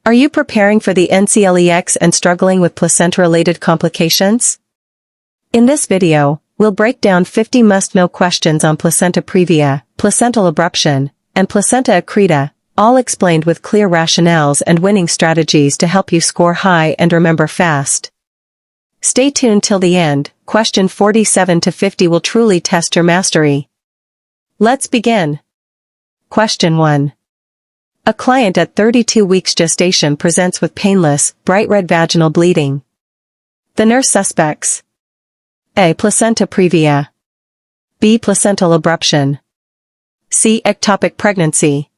Are you preparing for the Nclex and struggling with placenta-related complications? In this video, we'll break down 50 must-know questions on placenta previa, placental abruption, and placenta accreta, all explained with clear rationales and winning strategies to help you score high and remember fast. Stay tuned till the end. Question 47 to 50 will truly test your mastery. Let's begin. Question 1. A client at 32 weeks gestation presents with painless, bright red vaginal bleeding. The nurse suspects: A. Placenta previa. B. Placental abruption. C. Ectopic pregnancy.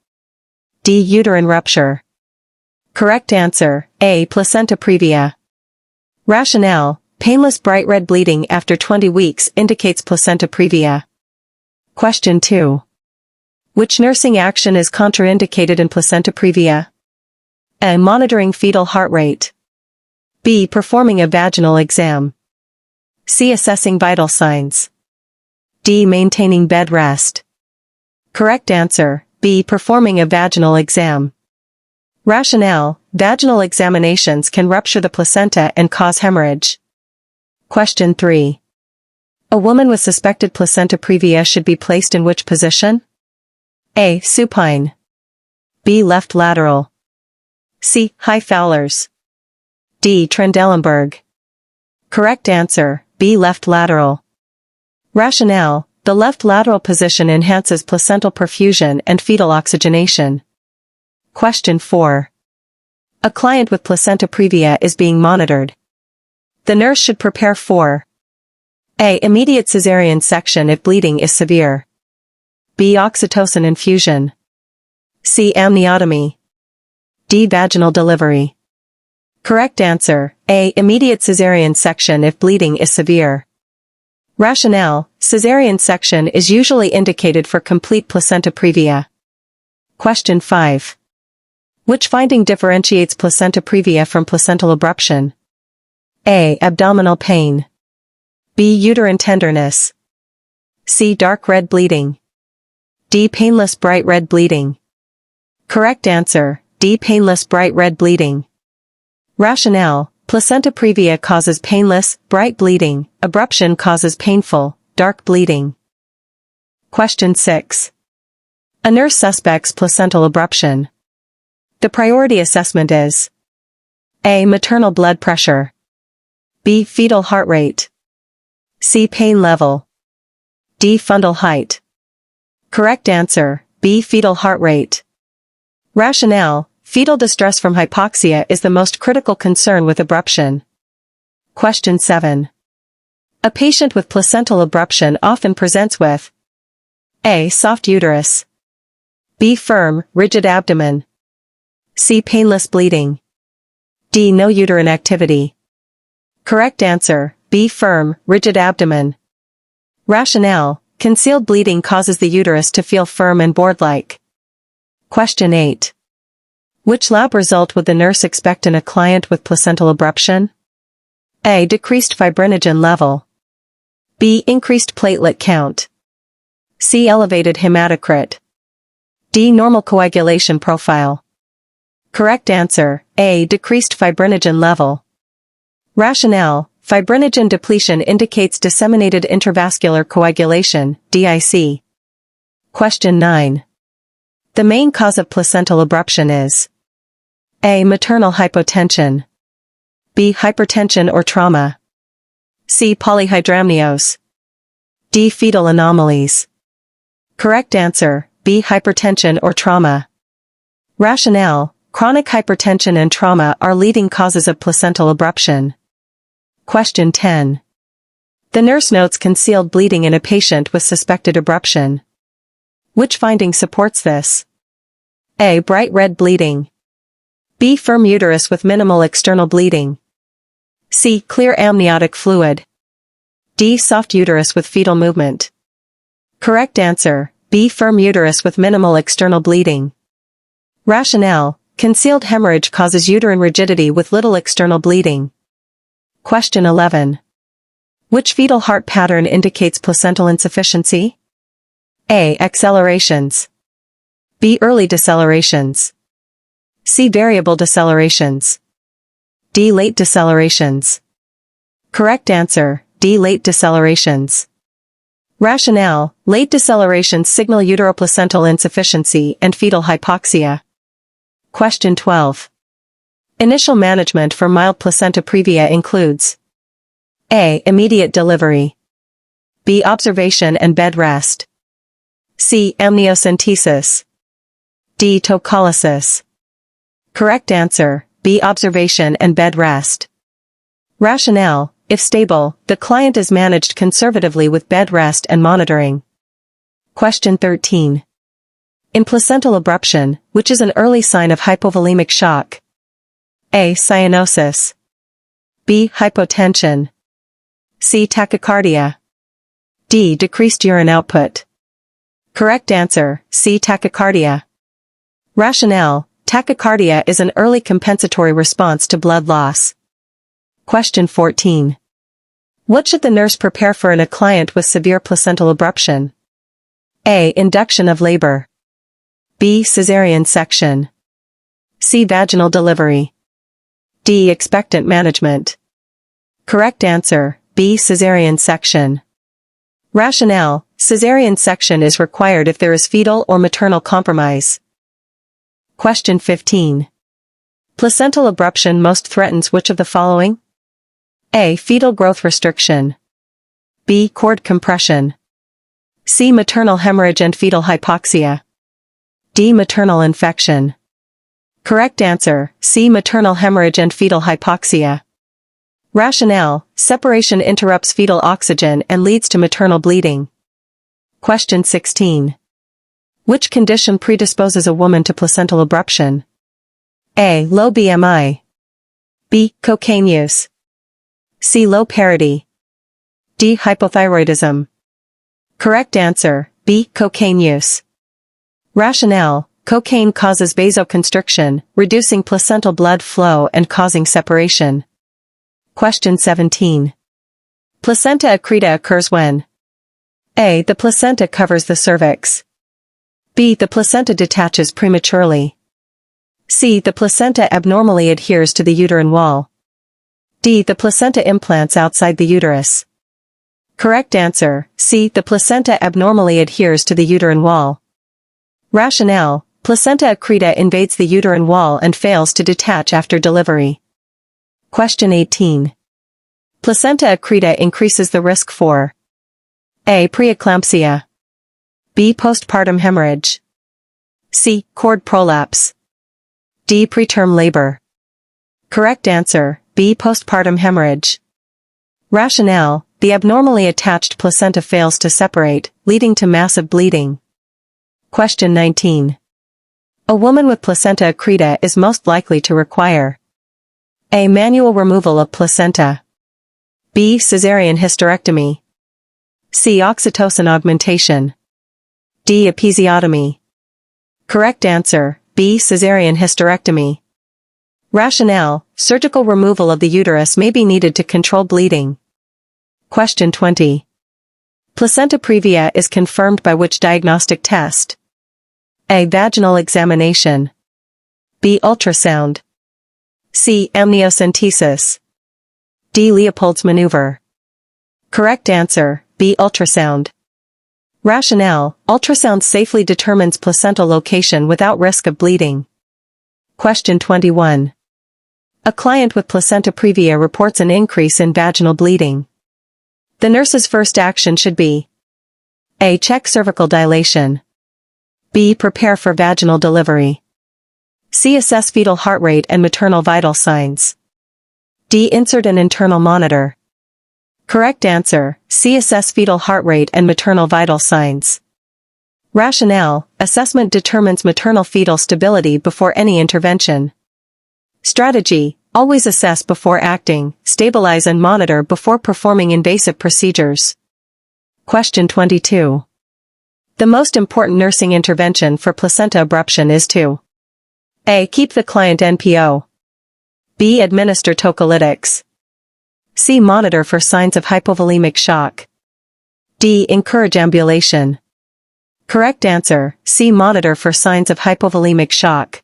D. Uterine rupture. Correct answer: A. Placenta previa. Rationale: painless bright red bleeding after 20 weeks indicates placenta previa. Question 2. Which nursing action is contraindicated in placenta previa? A. Monitoring fetal heart rate. B. Performing a vaginal exam. C. Assessing vital signs. D. Maintaining bed rest. Correct answer: B. Performing a vaginal exam. Rationale: vaginal examinations can rupture the placenta and cause hemorrhage. Question 3. A woman with suspected placenta previa should be placed in which position? A. Supine. B. Left lateral. C. High Fowler's. D. Trendelenburg. Correct answer: B. Left lateral. Rationale: the left lateral position enhances placental perfusion and fetal oxygenation. Question 4. A client with placenta previa is being monitored. The nurse should prepare for: A. Immediate cesarean section if bleeding is severe. B. Oxytocin infusion. C. Amniotomy. D. Vaginal delivery. Correct answer: A. Immediate cesarean section if bleeding is severe. Rationale: cesarean section is usually indicated for complete placenta previa. Question 5. Which finding differentiates placenta previa from placental abruption? A. Abdominal pain. B. Uterine tenderness. C. Dark red bleeding. D. Painless bright red bleeding. Correct answer: D. Painless bright red bleeding. Rationale: placenta previa causes painless, bright bleeding, abruption causes painful, dark bleeding. Question 6. A nurse suspects placental abruption. The priority assessment is: A. Maternal blood pressure. B. Fetal heart rate. C. Pain level. D. Fundal height. Correct answer: B. Fetal heart rate. Rationale: fetal distress from hypoxia is the most critical concern with abruption. Question 7. A patient with placental abruption often presents with: A. Soft uterus. B. Firm, rigid abdomen. C. Painless bleeding. D. No uterine activity. Correct answer: B. Firm, rigid abdomen. Rationale: concealed bleeding causes the uterus to feel firm and board-like. Question 8. Which lab result would the nurse expect in a client with placental abruption? A. Decreased fibrinogen level. B. Increased platelet count. C. Elevated hematocrit. D. Normal coagulation profile. Correct answer: A. Decreased fibrinogen level. Rationale: fibrinogen depletion indicates disseminated intravascular coagulation, DIC. Question 9. The main cause of placental abruption is: A. Maternal hypotension. B. Hypertension or trauma. C. Polyhydramnios. D. Fetal anomalies. Correct answer: B. Hypertension or trauma. Rationale: chronic hypertension and trauma are leading causes of placental abruption. Question 10. The nurse notes concealed bleeding in a patient with suspected abruption. Which finding supports this? A. Bright red bleeding. B. Firm uterus with minimal external bleeding. C. Clear amniotic fluid. D. Soft uterus with fetal movement. Correct answer: B. Firm uterus with minimal external bleeding. Rationale: concealed hemorrhage causes uterine rigidity with little external bleeding. Question 11. Which fetal heart pattern indicates placental insufficiency? A. Accelerations. B. Early decelerations. C. Variable decelerations. D. Late decelerations. Correct answer, D. Late decelerations. Rationale: late decelerations signal uteroplacental insufficiency and fetal hypoxia. Question 12. Initial management for mild placenta previa includes A. Immediate delivery. B. Observation and bed rest. C. Amniocentesis. D. tocolysis. Correct answer, B. Observation and bed rest. Rationale: if stable, the client is managed conservatively with bed rest and monitoring. Question 13. In placental abruption, which is an early sign of hypovolemic shock? A. Cyanosis. B. Hypotension. C. Tachycardia. D. Decreased urine output. Correct answer, C. Tachycardia. Rationale: tachycardia is an early compensatory response to blood loss. Question 14. What should the nurse prepare for in a client with severe placental abruption? A. Induction of labor. B. Cesarean section. C. Vaginal delivery. D. Expectant management. Correct answer, B. Cesarean section. Rationale: cesarean section is required if there is fetal or maternal compromise. Question 15. Placental abruption most threatens which of the following? A. Fetal growth restriction. B. Cord compression. C. Maternal hemorrhage and fetal hypoxia. D. Maternal infection. Correct answer, C. Maternal hemorrhage and fetal hypoxia. Rationale: separation interrupts fetal oxygen and leads to maternal bleeding. Question 16. Which condition predisposes a woman to placental abruption? A. Low BMI. B. Cocaine use. C. Low parity. D. Hypothyroidism. Correct answer, B. Cocaine use. Rationale: cocaine causes vasoconstriction, reducing placental blood flow and causing separation. Question 17. Placenta accreta occurs when? A. The placenta covers the cervix. B. The placenta detaches prematurely. C. The placenta abnormally adheres to the uterine wall. D. The placenta implants outside the uterus. Correct answer, C. The placenta abnormally adheres to the uterine wall. Rationale: placenta accreta invades the uterine wall and fails to detach after delivery. Question 18. Placenta accreta increases the risk for A. Preeclampsia. B. Postpartum hemorrhage. C. Cord prolapse. D. Preterm labor. Correct answer, B. Postpartum hemorrhage. Rationale: the abnormally attached placenta fails to separate, leading to massive bleeding. Question 19. A woman with placenta accreta is most likely to require A. Manual removal of placenta. B. Cesarean hysterectomy. C. Oxytocin augmentation. D. Episiotomy. Correct answer, B. Cesarean hysterectomy. Rationale: surgical removal of the uterus may be needed to control bleeding. Question 20. Placenta previa is confirmed by which diagnostic test? A. Vaginal examination. B. Ultrasound. C. Amniocentesis. D. Leopold's maneuver. Correct answer, B. Ultrasound. Rationale: ultrasound safely determines placental location without risk of bleeding. Question 21. A client with placenta previa reports an increase in vaginal bleeding. The nurse's first action should be A. Check cervical dilation. B. Prepare for vaginal delivery. C. Assess fetal heart rate and maternal vital signs. D. Insert an internal monitor. Correct answer, C. Assess fetal heart rate and maternal vital signs. Rationale: assessment determines maternal fetal stability before any intervention. Strategy: always assess before acting, stabilize and monitor before performing invasive procedures. Question 22. The most important nursing intervention for placenta abruption is to A. Keep the client NPO. B. Administer tocolytics. C. Monitor for signs of hypovolemic shock. D. Encourage ambulation. Correct answer, C. Monitor for signs of hypovolemic shock.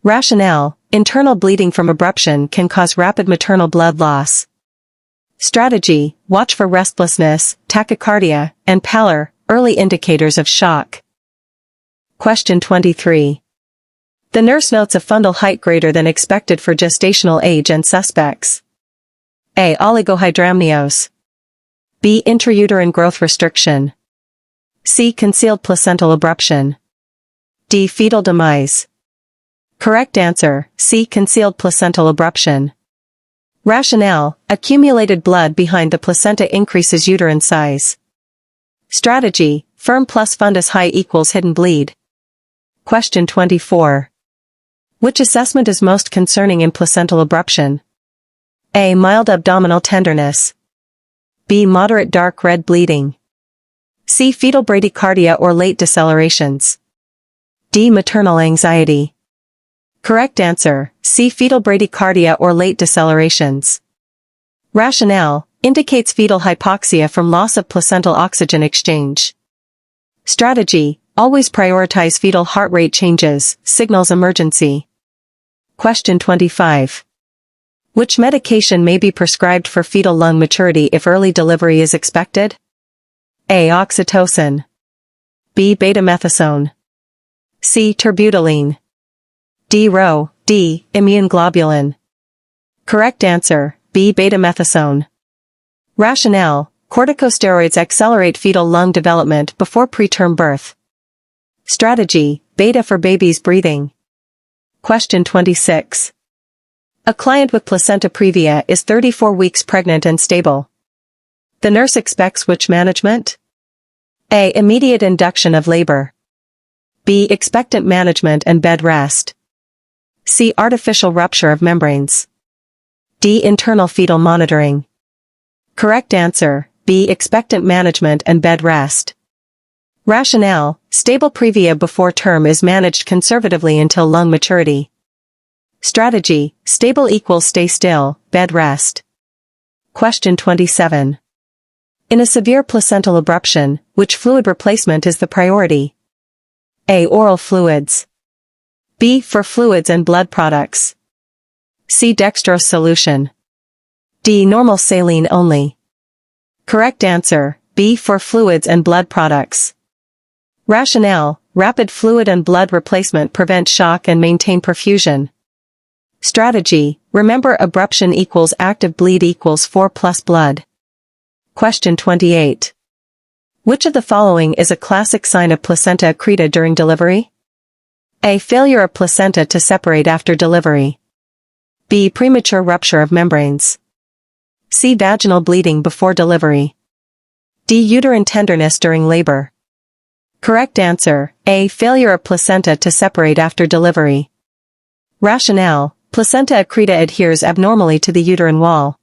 Rationale: internal bleeding from abruption can cause rapid maternal blood loss. Strategy: watch for restlessness, tachycardia, and pallor, early indicators of shock. Question 23. The nurse notes a fundal height greater than expected for gestational age and suspects. A. Oligohydramnios. B. Intrauterine growth restriction. C. Concealed placental abruption. D. Fetal demise. Correct answer: C. Concealed placental abruption. Rationale: accumulated blood behind the placenta increases uterine size. Strategy: firm plus fundus high equals hidden bleed. Question 24. Which assessment is most concerning in placental abruption? A. Mild abdominal tenderness. B. Moderate dark red bleeding. C. Fetal bradycardia or late decelerations. D. Maternal anxiety. Correct answer: C. Fetal bradycardia or late decelerations. Rationale: indicates fetal hypoxia from loss of placental oxygen exchange. Strategy: always prioritize fetal heart rate changes, signals emergency. Question 25. Which medication may be prescribed for fetal lung maturity if early delivery is expected? A. Oxytocin. B. Betamethasone. C. Terbutaline. D. Ro. D. Immune globulin. Correct answer: B. Betamethasone. Rationale: corticosteroids accelerate fetal lung development before preterm birth. Strategy: beta for baby's breathing. Question 26. A client with placenta previa is 34 weeks pregnant and stable. The nurse expects which management? A. Immediate induction of labor. B. Expectant management and bed rest. C. Artificial rupture of membranes. D. Internal fetal monitoring. Correct answer: B. Expectant management and bed rest. Rationale: stable previa before term is managed conservatively until lung maturity. Strategy: stable equals stay still, bed rest. Question 27. In a severe placental abruption, which fluid replacement is the priority? A. Oral fluids. B. For fluids and blood products. C. Dextrose solution. D. Normal saline only. Correct answer: B. For fluids and blood products. Rationale: rapid fluid and blood replacement prevent shock and maintain perfusion. Strategy: remember abruption equals active bleed equals 4 plus blood. Question 28. Which of the following is a classic sign of placenta accreta during delivery? A. Failure of placenta to separate after delivery. B. Premature rupture of membranes. C. Vaginal bleeding before delivery. D. Uterine tenderness during labor. Correct answer: A. Failure of placenta to separate after delivery. Rationale: placenta accreta adheres abnormally to the uterine wall.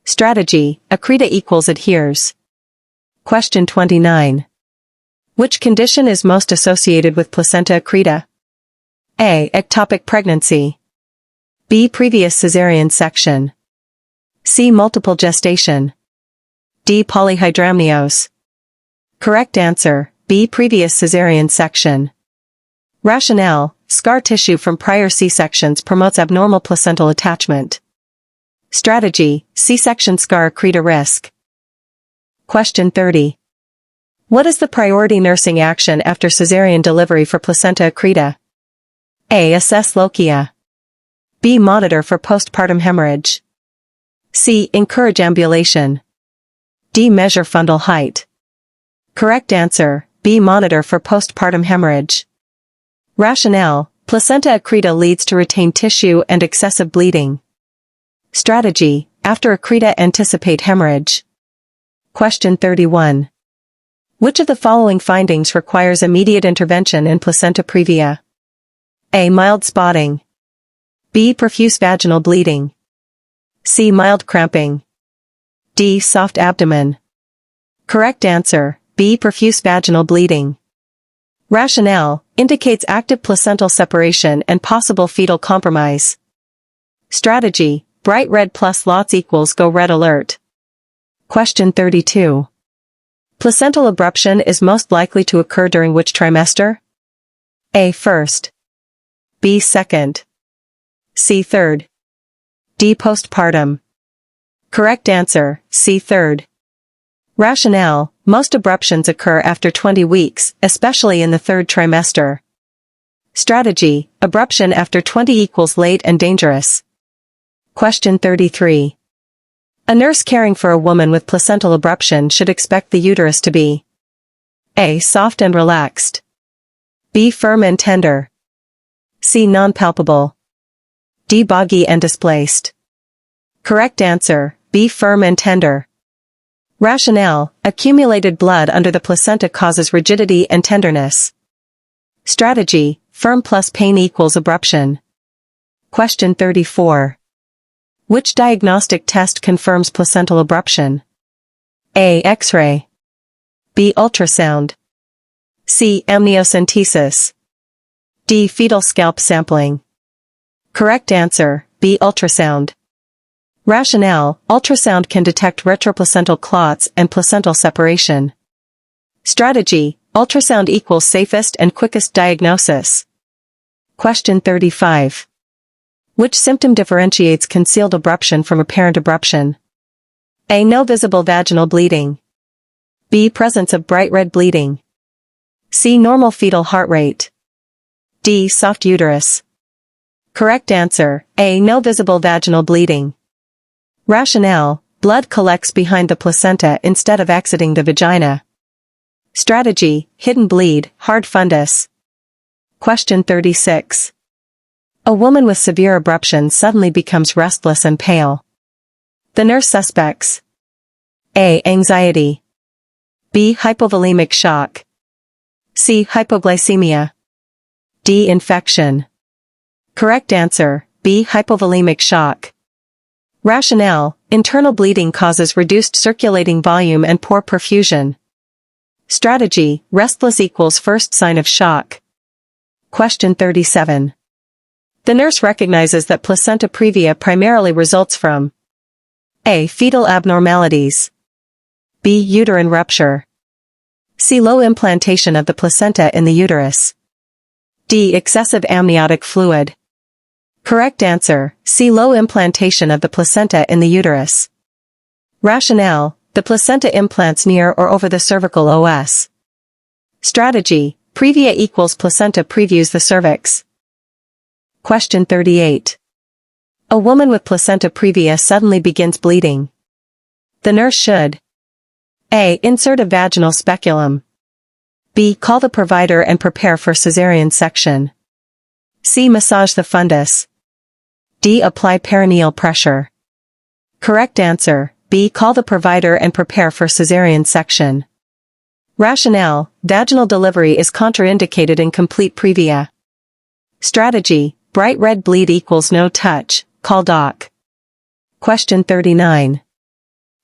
Strategy: accreta equals adheres. Question 29. Which condition is most associated with placenta accreta? A. Ectopic pregnancy. B. Previous cesarean section. C. Multiple gestation. D. Polyhydramnios. Correct answer: B. Previous cesarean section. Rationale: scar tissue from prior C-sections promotes abnormal placental attachment. Strategy: C-section scar accreta risk. Question 30. What is the priority nursing action after cesarean delivery for placenta accreta? A. Assess lochia. B. Monitor for postpartum hemorrhage. C. Encourage ambulation. D. Measure fundal height. Correct answer: B. Monitor for postpartum hemorrhage. Rationale: placenta accreta leads to retained tissue and excessive bleeding. Strategy: after accreta anticipate hemorrhage. Question 31. Which of the following findings requires immediate intervention in placenta previa? A. Mild spotting. B. Profuse vaginal bleeding. C. Mild cramping. D. Soft abdomen. Correct answer: B. Profuse vaginal bleeding. Rationale: indicates active placental separation and possible fetal compromise. Strategy: bright red plus lots equals go red alert. Question 32. Placental abruption is most likely to occur during which trimester? A. First. B. Second. C. Third. D. Postpartum. Correct answer, C. Third. Rationale: most abruptions occur after 20 weeks, especially in the third trimester. Strategy: abruption after 20 equals late and dangerous. Question 33. A nurse caring for a woman with placental abruption should expect the uterus to be A. Soft and relaxed. B. Firm and tender. C. Non-palpable. D. Boggy and displaced. Correct answer, B. Firm and tender. Rationale: accumulated blood under the placenta causes rigidity and tenderness. Strategy: firm plus pain equals abruption. Question 34. Which diagnostic test confirms placental abruption? A. X-ray. B. Ultrasound. C. Amniocentesis. D. Fetal scalp sampling. Correct answer, B. Ultrasound. Rationale: ultrasound can detect retroplacental clots and placental separation. Strategy: ultrasound equals safest and quickest diagnosis. Question 35. Which symptom differentiates concealed abruption from apparent abruption? A. No visible vaginal bleeding. B. Presence of bright red bleeding. C. Normal fetal heart rate. D. Soft uterus. Correct answer, A. No visible vaginal bleeding. Rationale: blood collects behind the placenta instead of exiting the vagina. Strategy: hidden bleed, hard fundus. Question 36. A woman with severe abruption suddenly becomes restless and pale. The nurse suspects A. Anxiety. B. Hypovolemic shock. C. Hypoglycemia. D. Infection. Correct answer, B. Hypovolemic shock. Rationale: internal bleeding causes reduced circulating volume and poor perfusion. Strategy: restless equals first sign of shock. Question 37. The nurse recognizes that placenta previa primarily results from A. Fetal abnormalities. B. Uterine rupture. C. Low implantation of the placenta in the uterus. D. Excessive amniotic fluid. Correct answer, C. Low implantation of the placenta in the uterus. Rationale: the placenta implants near or over the cervical os. Strategy: previa equals placenta previews the cervix. Question 38. A woman with placenta previa suddenly begins bleeding. The nurse should A. Insert a vaginal speculum. B. Call the provider and prepare for cesarean section. C. Massage the fundus. D. Apply perineal pressure. Correct answer, B. Call the provider and prepare for cesarean section. Rationale: vaginal delivery is contraindicated in complete previa. Strategy: bright red bleed equals no touch, call doc. Question 39.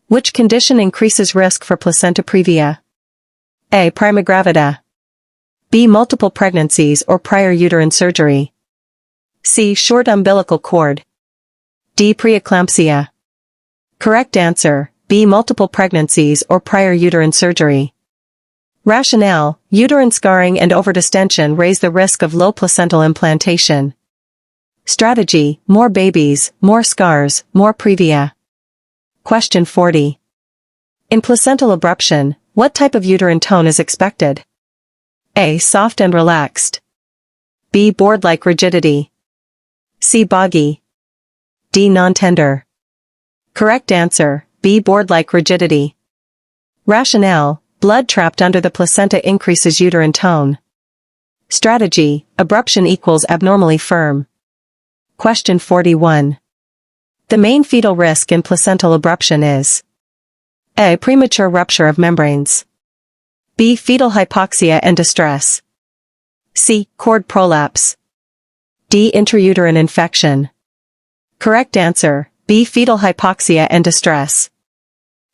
Which condition increases risk for placenta previa? A. Prima gravida. B. Multiple pregnancies or prior uterine surgery. C. Short umbilical cord. D. Preeclampsia. Correct answer, B. Multiple pregnancies or prior uterine surgery. Rationale: uterine scarring and overdistension raise the risk of low placental implantation. Strategy: more babies, more scars, more previa. Question 40. In placental abruption, what type of uterine tone is expected? A. Soft and relaxed. B. Board-like rigidity. C. Boggy. D. Non-tender. Correct answer, B. Board-like rigidity. Rationale: blood trapped under the placenta increases uterine tone. Strategy: abruption equals abnormally firm. Question 41. The main fetal risk in placental abruption is A. Premature rupture of membranes. B. Fetal hypoxia and distress. C. Cord prolapse. D. Intrauterine infection. Correct answer, B. Fetal hypoxia and distress.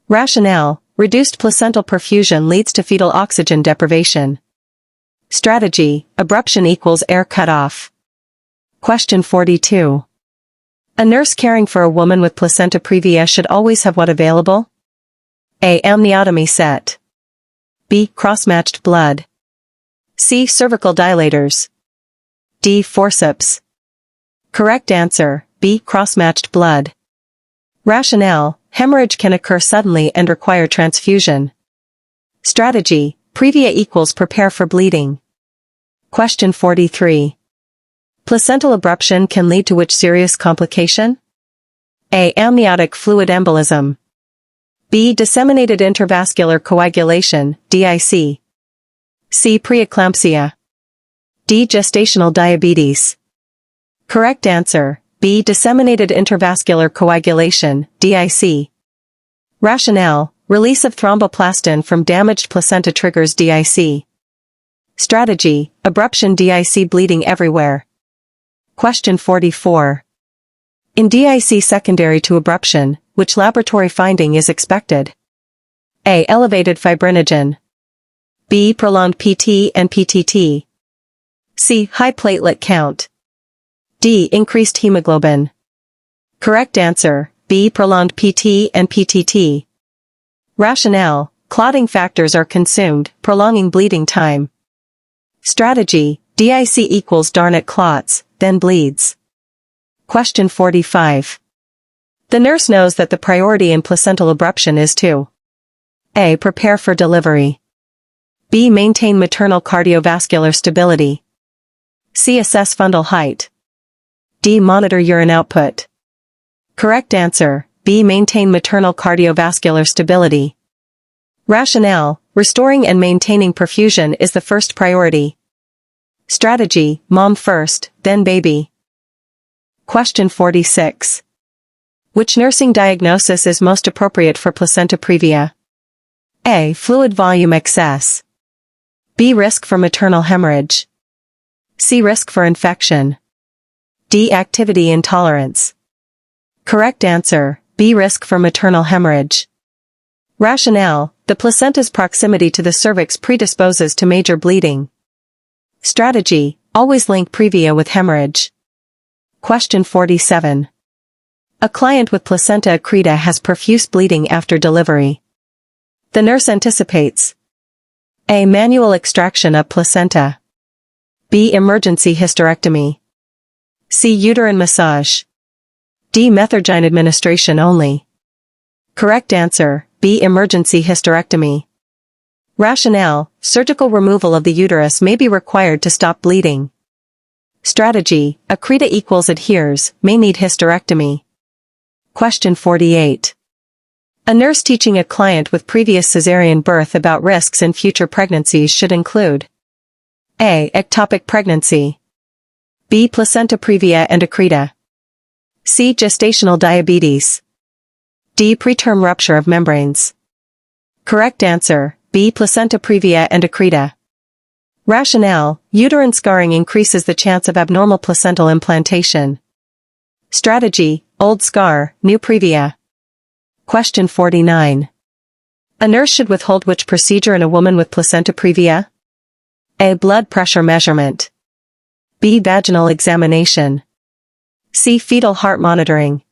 Rationale: reduced placental perfusion leads to fetal oxygen deprivation. Strategy: abruption equals air cutoff. Question 42. A nurse caring for a woman with placenta previa should always have what available? A. Amniotomy set. B. Cross-matched blood. C. Cervical dilators. D. Forceps. Correct answer, B. Cross-matched blood. Rationale, hemorrhage can occur suddenly and require transfusion. Strategy, previa equals prepare for bleeding. Question 43. Placental abruption can lead to which serious complication? A. Amniotic fluid embolism. B. Disseminated intravascular coagulation, DIC. C. Preeclampsia. D. Gestational diabetes. Correct answer, B. Disseminated intravascular coagulation, DIC. Rationale, release of thromboplastin from damaged placenta triggers DIC. Strategy, abruption DIC bleeding everywhere. Question 44. In DIC secondary to abruption, which laboratory finding is expected? A. Elevated fibrinogen. B. Prolonged PT and PTT. C. High platelet count. D. Increased hemoglobin. Correct answer, B. Prolonged PT and PTT. Rationale, clotting factors are consumed, prolonging bleeding time. Strategy, DIC equals darn it clots, then bleeds. Question 45. The nurse knows that the priority in placental abruption is to A. Prepare for delivery. B. Maintain maternal cardiovascular stability. C. Assess fundal height. D. Monitor urine output. Correct answer, B. Maintain maternal cardiovascular stability. Rationale, restoring and maintaining perfusion is the first priority. Strategy, mom first, then baby. Question 46. Which nursing diagnosis is most appropriate for placenta previa? A. Fluid volume excess. B. Risk for maternal hemorrhage. C. Risk for infection. D. Activity intolerance. Correct answer, B. Risk for maternal hemorrhage. Rationale, the placenta's proximity to the cervix predisposes to major bleeding. Strategy, always link previa with hemorrhage. Question 47. A client with placenta accreta has profuse bleeding after delivery. The nurse anticipates A. Manual extraction of placenta. B. Emergency hysterectomy. C. Uterine massage. D. Methergine administration only. Correct answer, B. Emergency hysterectomy. Rationale, surgical removal of the uterus may be required to stop bleeding. Strategy, accreta equals adheres, may need hysterectomy. Question 48. A nurse teaching a client with previous cesarean birth about risks in future pregnancies should include A. Ectopic pregnancy. B. Placenta previa and accreta. C. Gestational diabetes. D. Preterm rupture of membranes. Correct answer, B. Placenta previa and accreta. Rationale, uterine scarring increases the chance of abnormal placental implantation. Strategy, old scar, new previa. Question 49. A nurse should withhold which procedure in a woman with placenta previa? A. Blood pressure measurement. B. Vaginal examination. C. Fetal heart monitoring.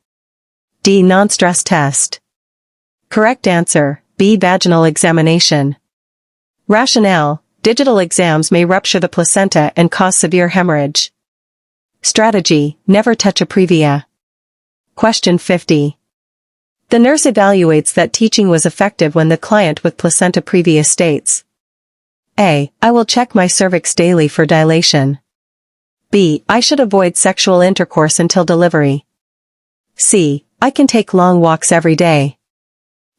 D. Non-stress test. Correct answer, B. Vaginal examination. Rationale, digital exams may rupture the placenta and cause severe hemorrhage. Strategy, never touch a previa. Question 50. The nurse evaluates that teaching was effective when the client with placenta previa states A. I will check my cervix daily for dilation. B. I should avoid sexual intercourse until delivery. C. I can take long walks every day.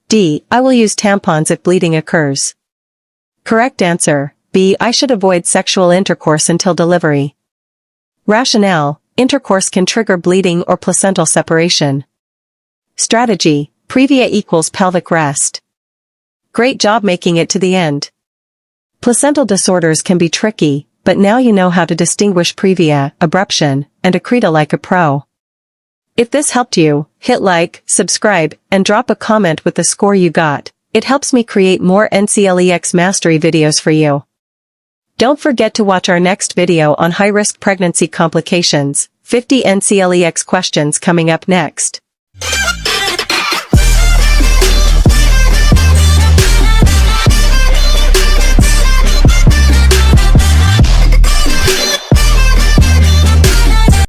D. I will use tampons if bleeding occurs. Correct answer, B. I should avoid sexual intercourse until delivery. Rationale, intercourse can trigger bleeding or placental separation. Strategy, previa equals pelvic rest. Great job making it to the end. Placental disorders can be tricky, but now you know how to distinguish previa, abruption, and accreta like a pro. If this helped you, hit like, subscribe, and drop a comment with the score you got. It helps me create more NCLEX mastery videos for you. Don't forget to watch our next video on high-risk pregnancy complications, 50 NCLEX questions coming up next.